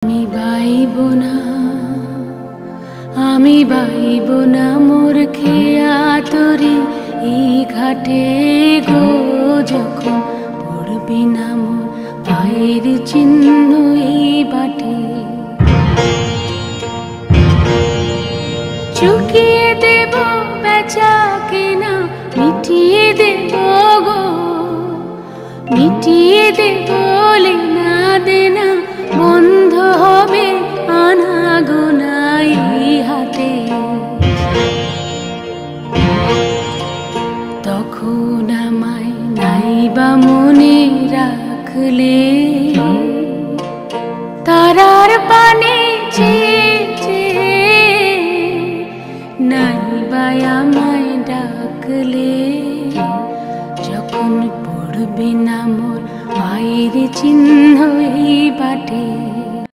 আমি বাইব না মোর খেয়া তরি এই ঘাটে গো, যখন পড়বি না মোর পায়ের চিহ্ন এই বাটে। চুকিয়ে দেব বেচা কেনা, মিটিয়ে দেব গো, মিটিয়ে দেব লেনা দেনা, বন্ধ হবে আনা গোনা এই হাতে। তখন আমায় নাইবা মনে রাখলে, তারার পানে চেয়ে নাইবা আমায় ডাকলে, যখন পড়বি না মোর পায়ের চিহ্ন এই বাটে।